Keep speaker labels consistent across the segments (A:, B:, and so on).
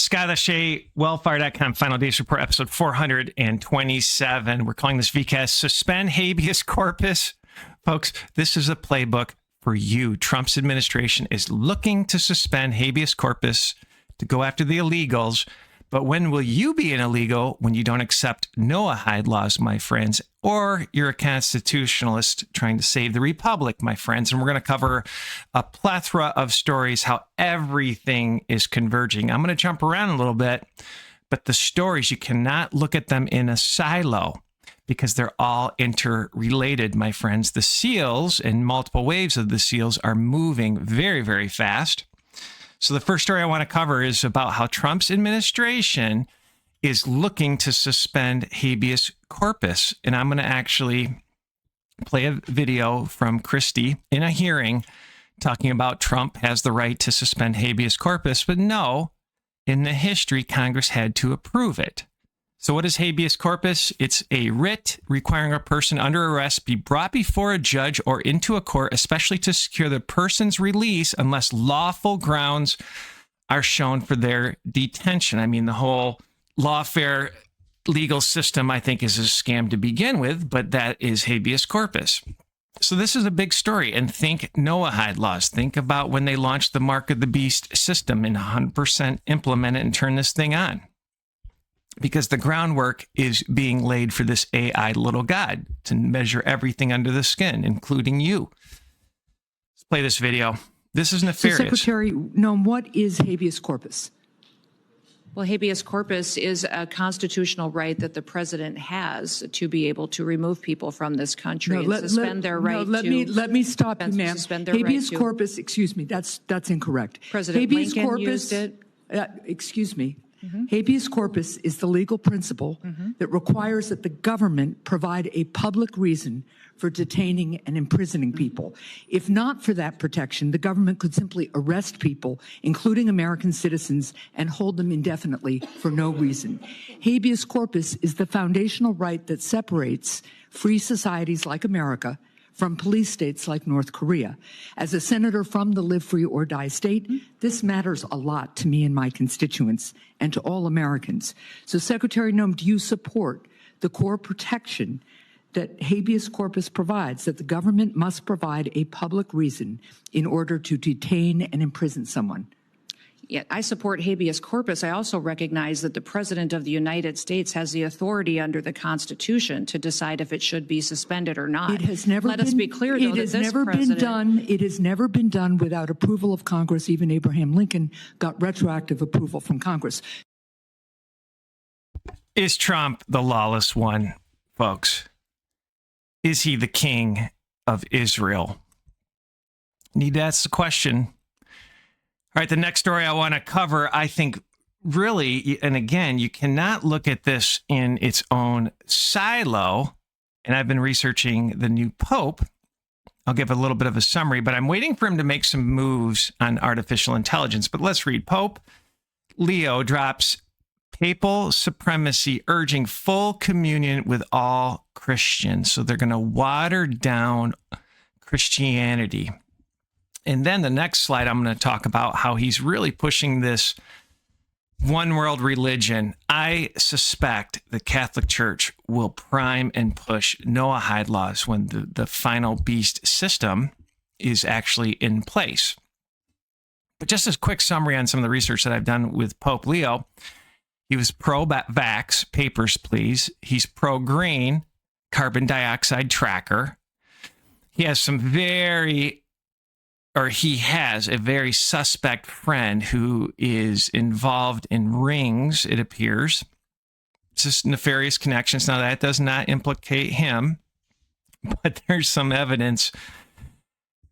A: Scott Lachey, Wellfire.com, Final Days Report, episode 427. We're calling this VCAST Suspend Habeas Corpus. Folks, this is a playbook for you. Trump's administration is looking to suspend habeas corpus to go after the illegals. But when will you be an illegal? When you don't accept Noahide Laws, my friends, or you're a constitutionalist trying to save the republic, my friends. And we're going to cover a plethora of stories, how everything is converging. I'm going to jump around a little bit, but the stories, you cannot look at them in a silo because they're all interrelated, my friends. The seals and multiple waves of the seals are moving very, very fast. So the first story I want to cover is about how Trump's administration is looking to suspend habeas corpus. And I'm going to actually play a video from Kristi in a hearing talking about Trump has the right to suspend habeas corpus. But no, in the history, Congress had to approve it. So what is habeas corpus? It's a writ requiring a person under arrest be brought before a judge or into a court, especially to secure the person's release unless lawful grounds are shown for their detention. I mean, the whole lawfare legal system, I think, is a scam to begin with, but that is habeas corpus. So this is a big story. And think Noahide Laws. Think about when they launched the Mark of the Beast system and 100% implement it and turn this thing on. Because the groundwork is being laid for this AI little god to measure everything under the skin, including you. Let's play this video. This is nefarious.
B: So Secretary Noem, what is habeas corpus?
C: Well, habeas corpus is a constitutional right that the president has to be able to remove people from this country and suspend their right
B: let me stop you, ma'am. Habeas corpus, excuse me, that's incorrect.
C: President
B: habeas
C: Lincoln
B: corpus,
C: used it.
B: Excuse me. Habeas corpus is the legal principle that requires that the government provide a public reason for detaining and imprisoning people. If not for that protection, the government could simply arrest people, including American citizens, and hold them indefinitely for no reason. Habeas corpus is the foundational right that separates free societies like America from police states like North Korea. As a senator from the live free or die state, this matters a lot to me and my constituents and to all Americans. So Secretary Noem, do you support the core protection that habeas corpus provides, that the government must provide a public reason in order to detain and imprison someone?
C: Yeah, I support habeas corpus. I also recognize that the President of the United States has the authority under the Constitution to decide if it should be suspended or not.
B: It has never
C: Let us be clear, though, that this president...
B: It has never been done without approval of Congress. Even Abraham Lincoln got retroactive approval from Congress.
A: Is Trump the lawless one, folks? Is he the king of Israel? Need to ask the question. All right, the next story I want to cover, I think really, and again, you cannot look at this in its own silo. And I've been researching the new Pope. I'll give a little bit of a summary, but I'm waiting for him to make some moves on artificial intelligence. But let's read. Pope Leo drops papal supremacy, urging full communion with all Christians. So they're going to water down Christianity. And then the next slide, I'm going to talk about how he's really pushing this one world religion. I suspect the Catholic Church will prime and push Noahide Laws when the final beast system is actually in place. But just a quick summary on some of the research that I've done with Pope Leo. He was pro-vax, papers please. He's pro-green, carbon dioxide tracker. He has he has a very suspect friend who is involved in rings, it appears. It's just nefarious connections. Now, that does not implicate him, but there's some evidence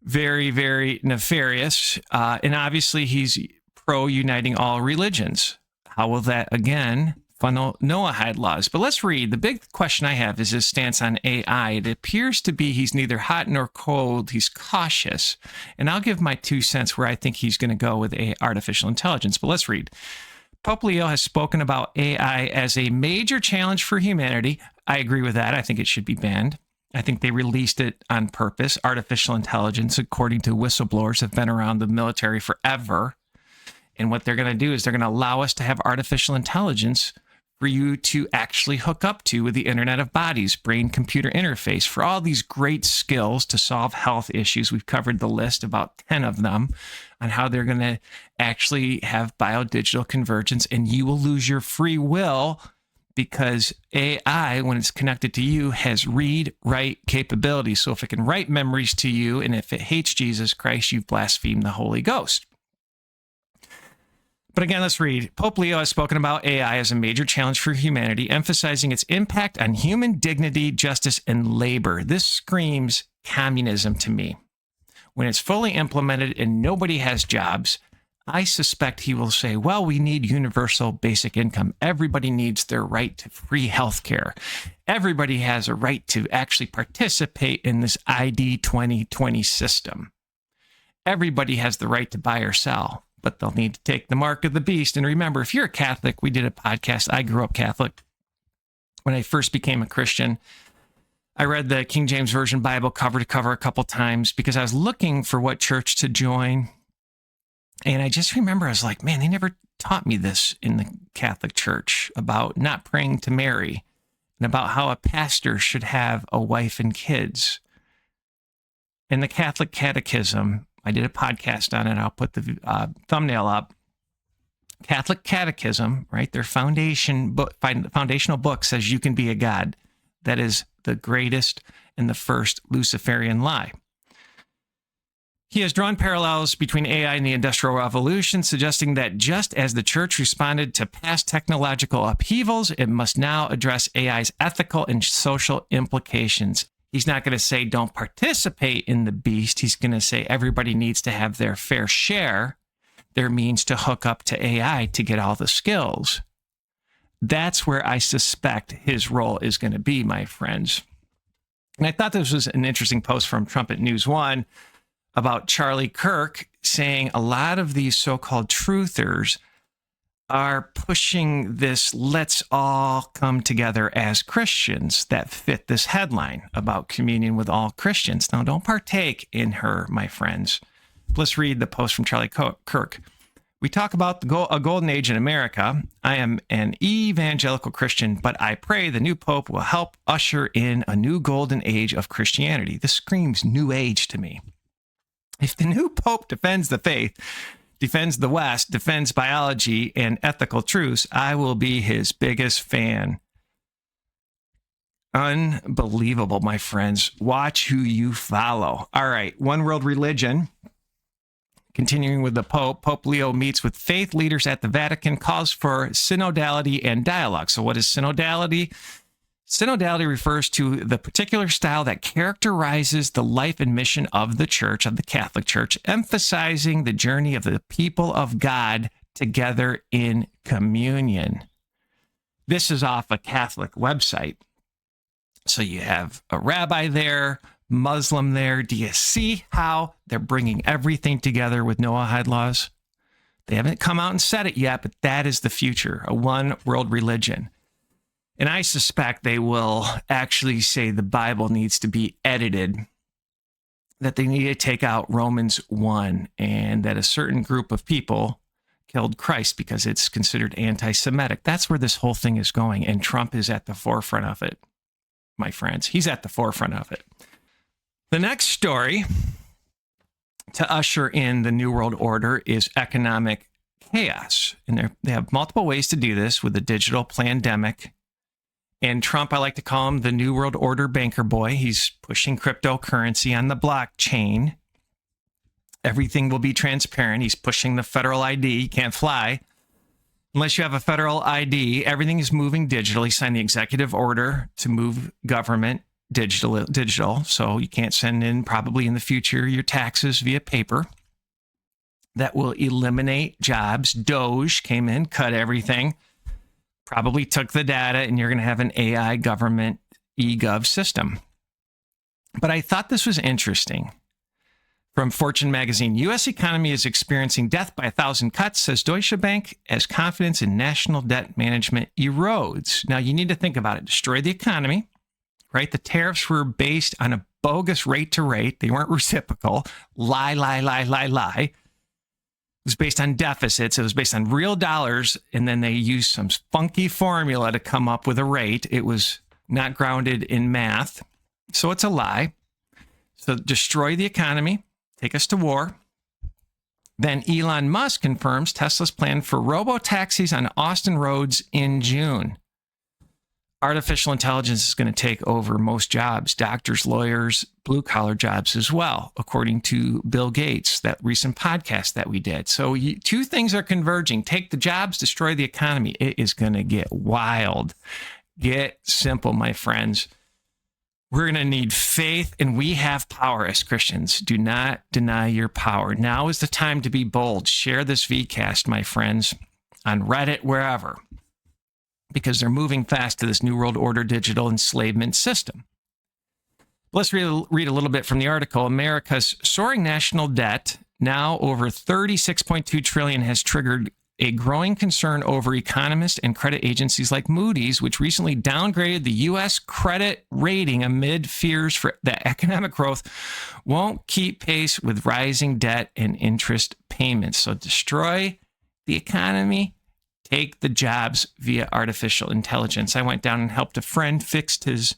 A: very, very nefarious. And obviously, he's pro-uniting all religions. How will that, again, funnel Noahide Laws? But let's read. The big question I have is his stance on AI. It appears to be he's neither hot nor cold. He's cautious. And I'll give my 2 cents where I think he's going to go with artificial intelligence. But let's read. Pope Leo has spoken about AI as a major challenge for humanity. I agree with that. I think it should be banned. I think they released it on purpose. Artificial intelligence, according to whistleblowers, have been around the military forever. And what they're going to do is they're going to allow us to have artificial intelligence for you to actually hook up to with the Internet of Bodies, brain-computer interface, for all these great skills to solve health issues. We've covered the list, about 10 of them, on how they're going to actually have biodigital convergence, and you will lose your free will because AI, when it's connected to you, has read-write capabilities. So if it can write memories to you, and if it hates Jesus Christ, you've blasphemed the Holy Ghost. But again, let's read. Pope Leo has spoken about AI as a major challenge for humanity, emphasizing its impact on human dignity, justice, and labor. This screams communism to me. When it's fully implemented and nobody has jobs, I suspect he will say, well, we need universal basic income. Everybody needs their right to free health care. Everybody has a right to actually participate in this ID 2020 system. Everybody has the right to buy or sell, but they'll need to take the mark of the beast. And remember, if you're a Catholic, we did a podcast. I grew up Catholic. When I first became a Christian, I read the King James Version Bible cover to cover a couple times because I was looking for what church to join. And I just remember I was like, man, they never taught me this in the Catholic Church about not praying to Mary and about how a pastor should have a wife and kids. In the Catholic Catechism, I did a podcast on it. I'll put the thumbnail up. Catholic Catechism, right? Their foundational book says you can be a god. That is the greatest and the first Luciferian lie. He has drawn parallels between AI and the Industrial Revolution, suggesting that just as the church responded to past technological upheavals, it must now address AI's ethical and social implications. He's not going to say don't participate in the beast. He's going to say everybody needs to have their fair share, their means to hook up to AI to get all the skills. That's where I suspect his role is going to be, my friends. And I thought this was an interesting post from Trumpet News One about Charlie Kirk saying a lot of these so-called truthers are pushing this let's all come together as Christians that fit this headline about communion with all Christians. Now, don't partake in her, my friends. Let's read the post from Charlie Kirk. We talk about a golden age in America. I am an evangelical Christian, but I pray the new pope will help usher in a new golden age of Christianity. This screams new age to me. If the new pope defends the faith, defends the West, defends biology and ethical truths, I will be his biggest fan. Unbelievable, my friends. Watch who you follow. All right, one world religion. Continuing with the Pope, Pope Leo meets with faith leaders at the Vatican, calls for synodality and dialogue. So what is synodality? Synodality refers to the particular style that characterizes the life and mission of the Church, of the Catholic Church, emphasizing the journey of the people of God together in communion. This is off a Catholic website. So you have a rabbi there, Muslim there. Do you see how they're bringing everything together with Noahide Laws? They haven't come out and said it yet, but that is the future, a one world religion. And I suspect they will actually say the Bible needs to be edited, that they need to take out Romans 1, and that a certain group of people killed Christ because it's considered antisemitic. That's where this whole thing is going, and Trump is at the forefront of it, my friends. He's at the forefront of it. The next story to usher in the New World Order is economic chaos. And they have multiple ways to do this with the digital plandemic. And Trump, I like to call him the New World Order banker boy. He's pushing cryptocurrency on the blockchain. Everything will be transparent. He's pushing the federal ID. You can't fly unless you have a federal ID. Everything is moving digital. He signed the executive order to move government digital. So you can't send in, probably in the future, your taxes via paper. That will eliminate jobs. Doge came in, cut everything. Probably took the data, and you're going to have an AI government e-gov system. But I thought this was interesting. From Fortune magazine, U.S. economy is experiencing death by 1,000 cuts, says Deutsche Bank, as confidence in national debt management erodes. Now, you need to think about it. Destroy the economy, right? The tariffs were based on a bogus rate to rate. They weren't reciprocal. Lie. was based on deficits. It was based on real dollars. And then they used some funky formula to come up with a rate. It was not grounded in math. So it's a lie. So destroy the economy, take us to war. Then Elon Musk confirms Tesla's plan for robo-taxis on Austin roads in June. Artificial intelligence is going to take over most jobs, doctors, lawyers, blue-collar jobs as well, according to Bill Gates, that recent podcast that we did. So two things are converging. Take the jobs, destroy the economy. It is going to get wild. Get simple, my friends. We're going to need faith, and we have power as Christians. Do not deny your power. Now is the time to be bold. Share this VCAST, my friends, on Reddit, wherever, because they're moving fast to this New World Order digital enslavement system. Let's read a little bit from the article. America's soaring national debt, now over $36.2 trillion, has triggered a growing concern over economists and credit agencies like Moody's, which recently downgraded the U.S. credit rating amid fears for that economic growth won't keep pace with rising debt and interest payments. So destroy the economy, take the jobs via artificial intelligence. I went down and helped a friend fix his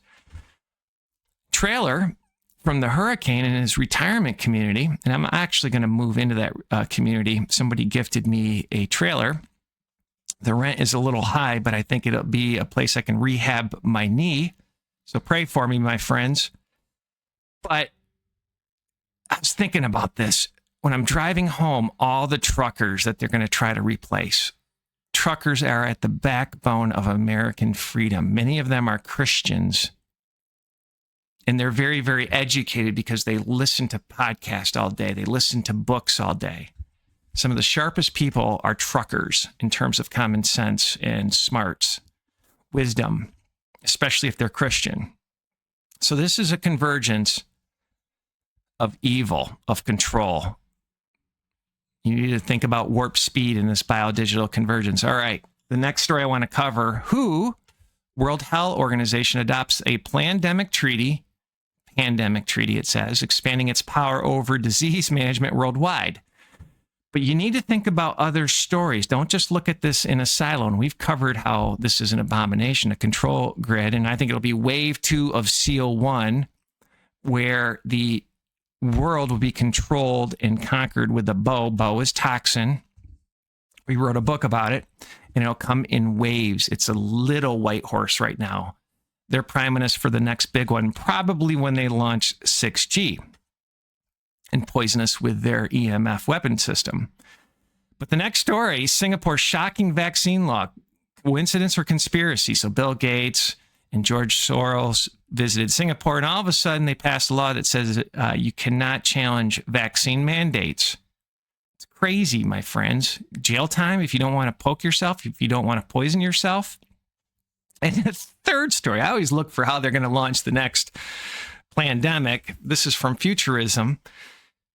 A: trailer from the hurricane in his retirement community. And I'm actually going to move into that community. Somebody gifted me a trailer. The rent is a little high, but I think it'll be a place I can rehab my knee. So pray for me, my friends. But I was thinking about this. When I'm driving home, all the truckers that they're going to try to replace. Truckers are at the backbone of American freedom. Many of them are Christians. And they're very, very educated because they listen to podcasts all day. They listen to books all day. Some of the sharpest people are truckers in terms of common sense and smarts, wisdom, especially if they're Christian. So this is a convergence of evil, of control. You need to think about warp speed in this biodigital convergence. All right, the next story I want to cover, World Health Organization adopts a plandemic treaty, it says, expanding its power over disease management worldwide. But you need to think about other stories. Don't just look at this in a silo. And we've covered how this is an abomination, a control grid. And I think it'll be wave 2 of SEAL 1, where the world will be controlled and conquered with a bow. Bow is toxin. We wrote a book about it, and it'll come in waves. It's a little white horse right now. They're priming us for the next big one, probably when they launch 6G and poison us with their EMF weapon system. But the next story, Singapore's shocking vaccine law, coincidence or conspiracy? So Bill Gates and George Soros visited Singapore, and all of a sudden they passed a law that says you cannot challenge vaccine mandates. It's crazy, my friends. Jail time if you don't want to poke yourself, if you don't want to poison yourself. And the third story, I always look for how they're going to launch the next plandemic. This is from Futurism.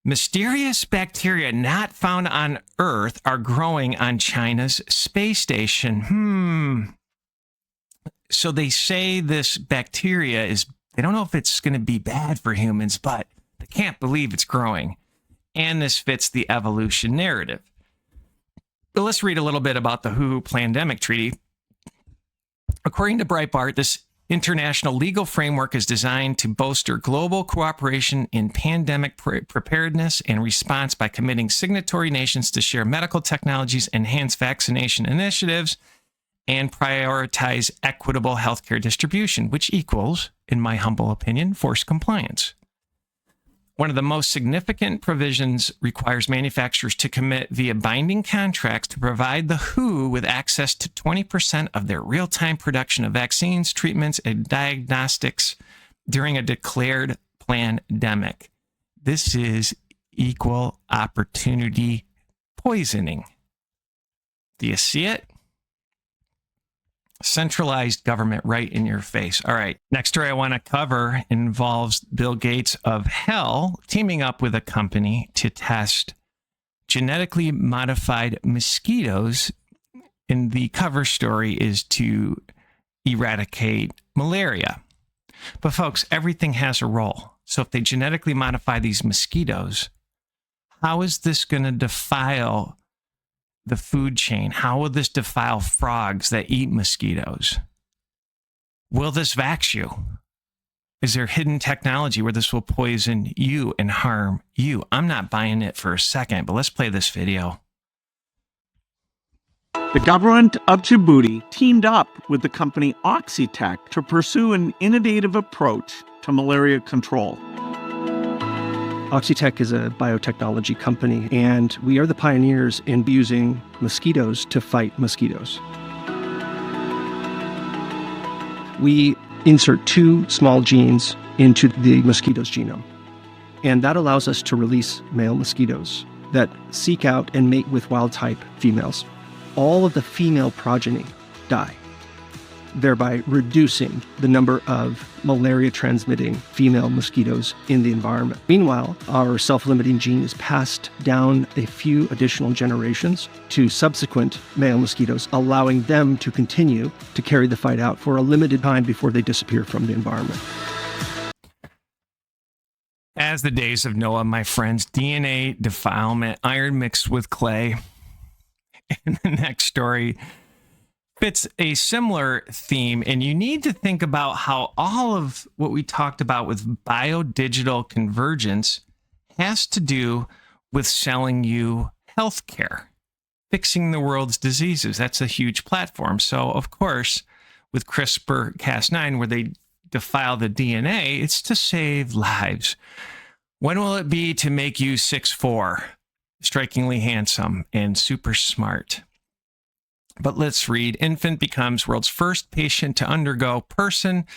A: Mysterious bacteria not found on Earth are growing on China's space station. So they say this bacteria is, they don't know if it's going to be bad for humans, but they can't believe it's growing. And this fits the evolution narrative. But let's read a little bit about the WHO Plandemic Treaty. According to Breitbart, this international legal framework is designed to bolster global cooperation in pandemic preparedness and response by committing signatory nations to share medical technologies, enhance vaccination initiatives, and prioritize equitable healthcare distribution, which equals, in my humble opinion, forced compliance. One of the most significant provisions requires manufacturers to commit via binding contracts to provide the WHO with access to 20% of their real-time production of vaccines, treatments, and diagnostics during a declared plandemic. This is equal opportunity poisoning. Do you see it? Centralized government right in your face. All right. Next story I want to cover involves Bill Gates of hell teaming up with a company to test genetically modified mosquitoes. And the cover story is to eradicate malaria. But folks, everything has a role. So if they genetically modify these mosquitoes, how is this going to defile the food chain? How will this defile frogs that eat mosquitoes? Will this vax you? Is there hidden technology where this will poison you and harm you? I'm not buying it for a second, but let's play this video.
D: The government of Djibouti teamed up with the company Oxitec to pursue an innovative approach to malaria control.
E: Oxitec is a biotechnology company, and we are the pioneers in using mosquitoes to fight mosquitoes. We insert 2 small genes into the mosquito's genome, and that allows us to release male mosquitoes that seek out and mate with wild-type females. All of the female progeny die, thereby reducing the number of malaria-transmitting female mosquitoes in the environment. Meanwhile, our self-limiting gene is passed down a few additional generations to subsequent male mosquitoes, allowing them to continue to carry the fight out for a limited time before they disappear from the environment.
A: As the days of Noah, my friends, DNA defilement, iron mixed with clay. And the next story fits a similar theme, and you need to think about how all of what we talked about with biodigital convergence has to do with selling you healthcare, fixing the world's diseases. That's a huge platform. So, of course, with CRISPR-Cas9, where they defile the DNA, it's to save lives. When will it be to make you 6'4", strikingly handsome, and super smart? But let's read. Infant becomes world's first patient to undergo personalized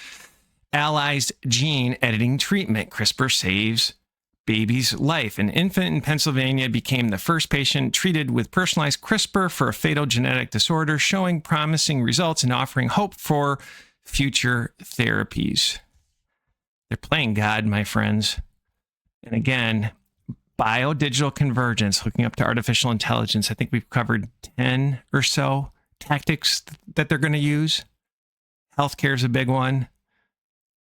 A: gene editing treatment. CRISPR saves baby's life. An infant in Pennsylvania became the first patient treated with personalized CRISPR for a fatal genetic disorder, showing promising results and offering hope for future therapies. They're playing God, my friends. And again, biodigital convergence, hooking up to artificial intelligence. I think we've covered 10 or so tactics that they're going to use. Healthcare is a big one.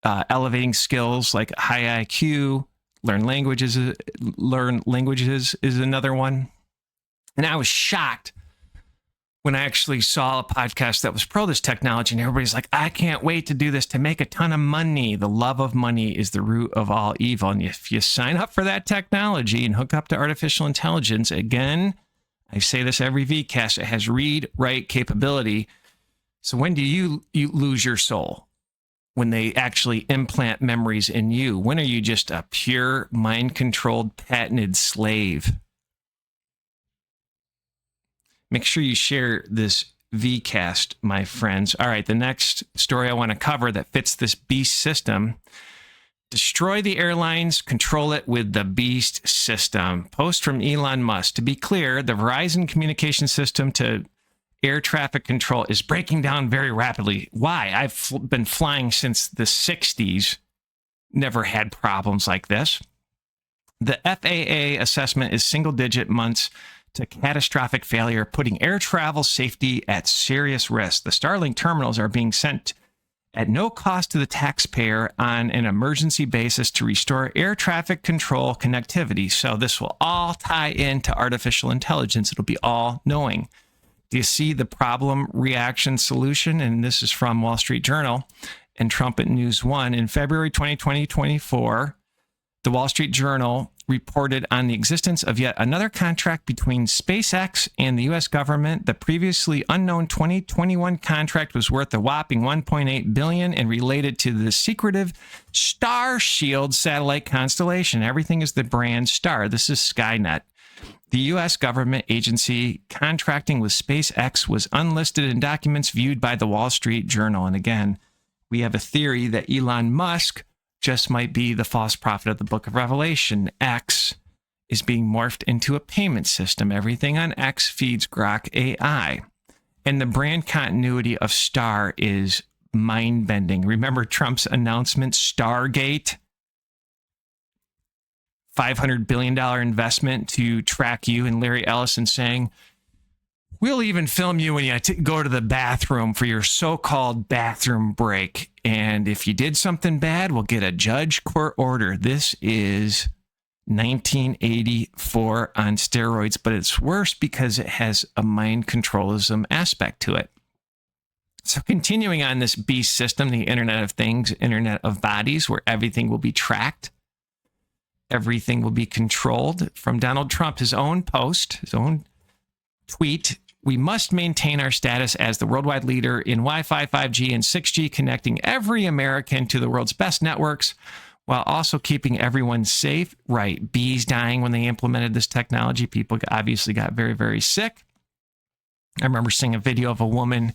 A: Elevating skills like high IQ, learn languages is another one. And I was shocked when I actually saw a podcast that was pro this technology, and everybody's like, I can't wait to do this to make a ton of money. The love of money is the root of all evil. And if you sign up for that technology and hook up to artificial intelligence, again, I say this every VCAST, it has read, write capability. So when do you lose your soul? When they actually implant memories in you? When are you just a pure, mind-controlled, patented slave? Make sure you share this VCAST, my friends. All right, the next story I want to cover that fits this beast system. Destroy the airlines, control it with the beast system. Post from Elon Musk. To be clear, the Verizon communication system to air traffic control is breaking down very rapidly. Why? I've been flying since the 60s. Never had problems like this. The FAA assessment is single-digit months to catastrophic failure, putting air travel safety at serious risk. The Starlink terminals are being sent at no cost to the taxpayer on an emergency basis to restore air traffic control connectivity. So this will all tie into artificial intelligence. It'll be all knowing. Do you see the problem, reaction, solution? And this is from Wall Street Journal and Trumpet News 1. In February 2024, the Wall Street Journal reported on the existence of yet another contract between SpaceX and the U.S. government. The previously unknown 2021 contract was worth a whopping $1.8 billion and related to the secretive Starshield satellite constellation. Everything is the brand Star. This is Skynet. The U.S. government agency contracting with SpaceX was unlisted in documents viewed by the Wall Street Journal. And again, we have a theory that Elon Musk just might be the false prophet of the book of Revelation. X is being morphed into a payment system. Everything on X feeds Grok AI. And the brand continuity of Star is mind-bending. Remember Trump's announcement, Stargate? $500 billion investment to track you, and Larry Ellison saying, we'll even film you when you go to the bathroom for your so-called bathroom break. And if you did something bad, we'll get a judge court order. This is 1984 on steroids, but it's worse because it has a mind controlism aspect to it. So continuing on this beast system, the Internet of Things, Internet of Bodies, where everything will be tracked, everything will be controlled. From Donald Trump, his own post, his own tweet, we must maintain our status as the worldwide leader in Wi-Fi, 5G, and 6G, connecting every American to the world's best networks while also keeping everyone safe. Right. Bees dying when they implemented this technology. People obviously got very, very sick. I remember seeing a video of a woman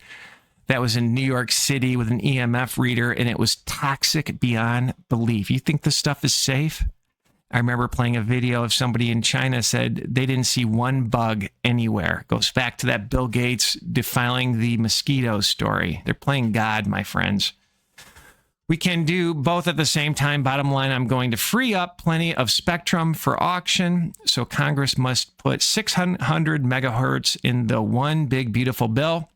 A: that was in New York City with an EMF reader, and it was toxic beyond belief. You think this stuff is safe? I remember playing a video of somebody in China said they didn't see one bug anywhere. It goes back to that Bill Gates defiling the mosquitos story. They're playing God, my friends. We can do both at the same time. Bottom line, I'm going to free up plenty of spectrum for auction. So Congress must put 600 megahertz in the one big, beautiful bill.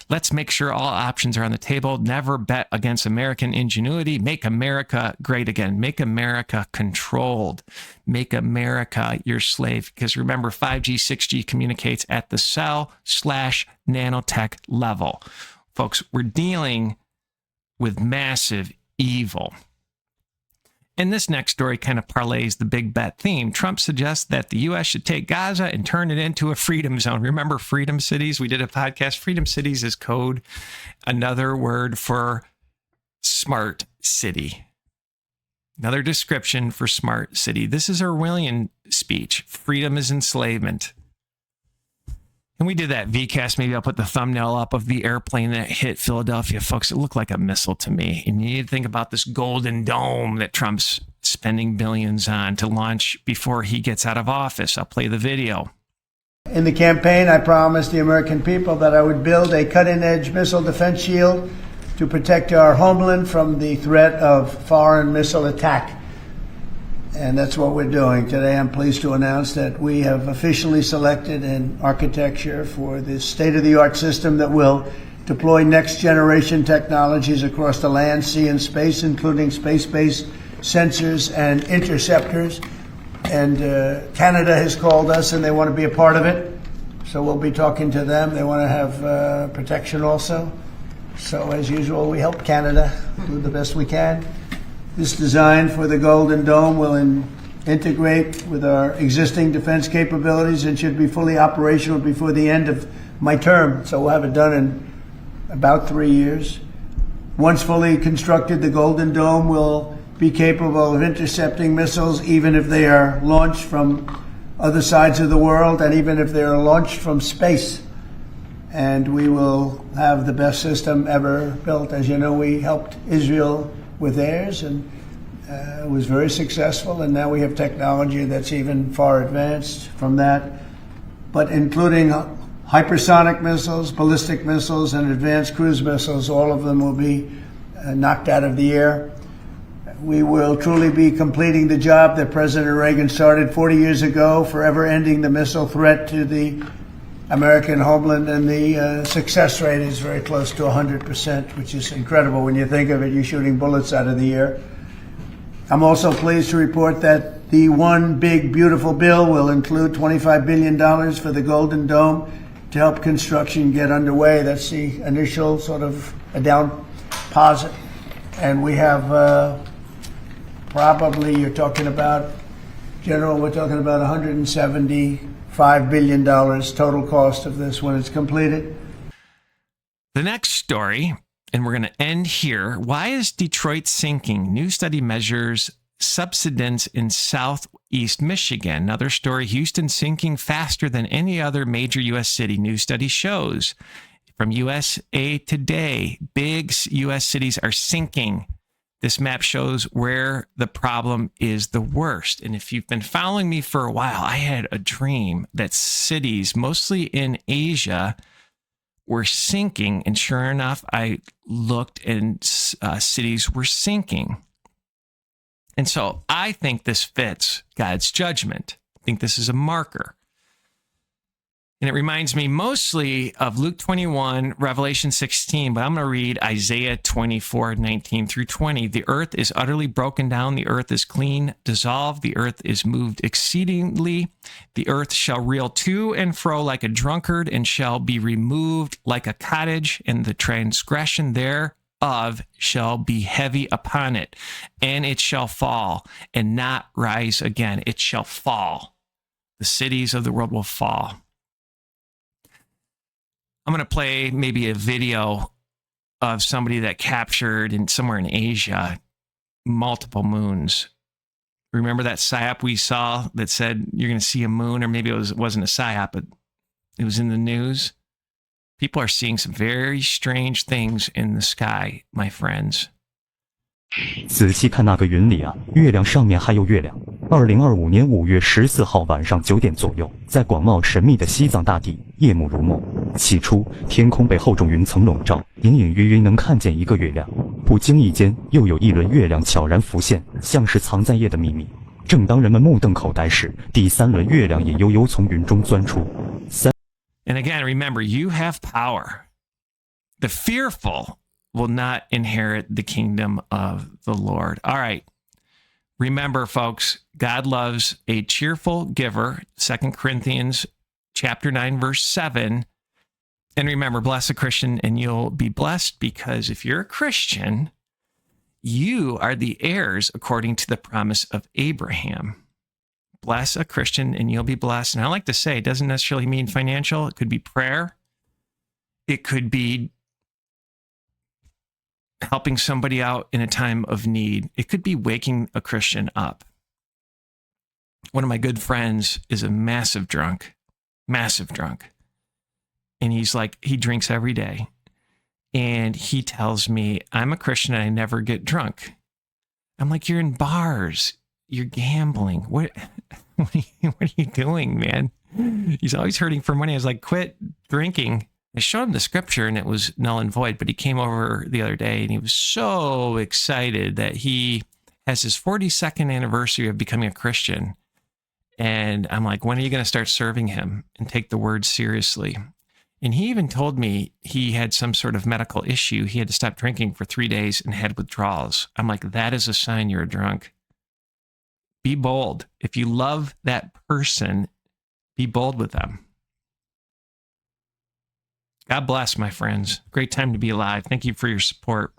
A: Let's make sure all options are on the table. Never bet against American ingenuity. Make America great again. Make America controlled. Make America your slave. Because remember, 5G, 6G communicates at the cell/nanotech level. Folks, we're dealing with massive evil. And this next story kind of parlays the big bet theme. Trump suggests that the U.S. should take Gaza and turn it into a freedom zone. Remember freedom cities? We did a podcast. Freedom cities is code, another word for smart city. Another description for smart city. This is Orwellian speech. Freedom is enslavement. And we did that VCAST. Maybe I'll put the thumbnail up of the airplane that hit Philadelphia. Folks, it looked like a missile to me. And you need to think about this golden dome that Trump's spending billions on to launch before he gets out of office. I'll play the video.
F: In the campaign, I promised the American people that I would build a cutting-edge missile defense shield to protect our homeland from the threat of foreign missile attack. And that's what we're doing. Today, I'm pleased to announce that we have officially selected an architecture for this state-of-the-art system that will deploy next-generation technologies across the land, sea, and space, including space-based sensors and interceptors. And Canada has called us, and they want to be a part of it. So we'll be talking to them. They want to have protection also. So as usual, we help Canada do the best we can. This design for the Golden Dome will integrate with our existing defense capabilities and should be fully operational before the end of my term. So we'll have it done in about 3 years. Once fully constructed, the Golden Dome will be capable of intercepting missiles even if they are launched from other sides of the world and even if they are launched from space. And we will have the best system ever built. As you know, we helped Israel with theirs, and it was very successful, and now we have technology that's even far advanced from that, but including hypersonic missiles, ballistic missiles, and advanced cruise missiles. All of them will be knocked out of the air. We will truly be completing the job that President Reagan started 40 years ago, forever ending the missile threat to the American homeland, and the success rate is very close to 100%, which is incredible when you think of it. You're shooting bullets out of the air. I'm also pleased to report that the one big, beautiful bill will include $25 billion for the Golden Dome to help construction get underway. That's the initial sort of a down deposit. And we have probably, you're talking about, General, we're talking about $175 billion total cost of this when it's completed.
A: The next story, and we're going to end here. Why is Detroit sinking? New study measures subsidence in southeast Michigan. Another story, Houston sinking faster than any other major U.S. city. New study shows from USA Today, big U.S. cities are sinking. This map shows where the problem is the worst. And if you've been following me for a while, I had a dream that cities, mostly in Asia, were sinking. And sure enough, I looked and cities were sinking. And so I think this fits God's judgment. I think this is a marker. And it reminds me mostly of Luke 21, Revelation 16, but I'm going to read Isaiah 24, 19 through 20. The earth is utterly broken down. The earth is clean, dissolved. The earth is moved exceedingly. The earth shall reel to and fro like a drunkard and shall be removed like a cottage, and the transgression thereof shall be heavy upon it, and it shall fall and not rise again. It shall fall. The cities of the world will fall. I'm going to play maybe a video of somebody that captured somewhere in Asia multiple moons. Remember that psyop we saw that said you're going to see a moon, or maybe it wasn't a psyop, but it was in the news? People are seeing some very strange things in the sky, my friends.
G: 仔细看那个云里啊，月亮上面还有月亮。2025年5月14号晚上9点左右，在广袤神秘的西藏大地，夜幕如梦。起初，天空被厚重云层笼罩，隐隐约约能看见一个月亮。不经意间，又有一轮月亮悄然浮现，像是藏在夜的秘密。正当人们目瞪口呆时，第3轮月亮也悠悠从云中钻出。
A: And again, remember, you have power. The fearful will not inherit the kingdom of the Lord. All right. Remember, folks, God loves a cheerful giver. 2 Corinthians chapter 9, verse 7. And remember, bless a Christian and you'll be blessed, because if you're a Christian, you are the heirs according to the promise of Abraham. Bless a Christian and you'll be blessed. And I like to say, it doesn't necessarily mean financial. It could be prayer. It could be helping somebody out in a time of need. It could be waking a Christian up. One of my good friends is a massive drunk. And he drinks every day. And he tells me, I'm a Christian and I never get drunk. I'm like, you're in bars. You're gambling. What are you doing, man? He's always hurting for money. I was like, quit drinking. I showed him the scripture and it was null and void, but he came over the other day and he was so excited that he has his 42nd anniversary of becoming a Christian. And I'm like, when are you going to start serving him and take the word seriously? And he even told me he had some sort of medical issue. He had to stop drinking for 3 days and had withdrawals. I'm like, that is a sign you're a drunk. Be bold. If you love that person, be bold with them. God bless, my friends. Great time to be alive. Thank you for your support.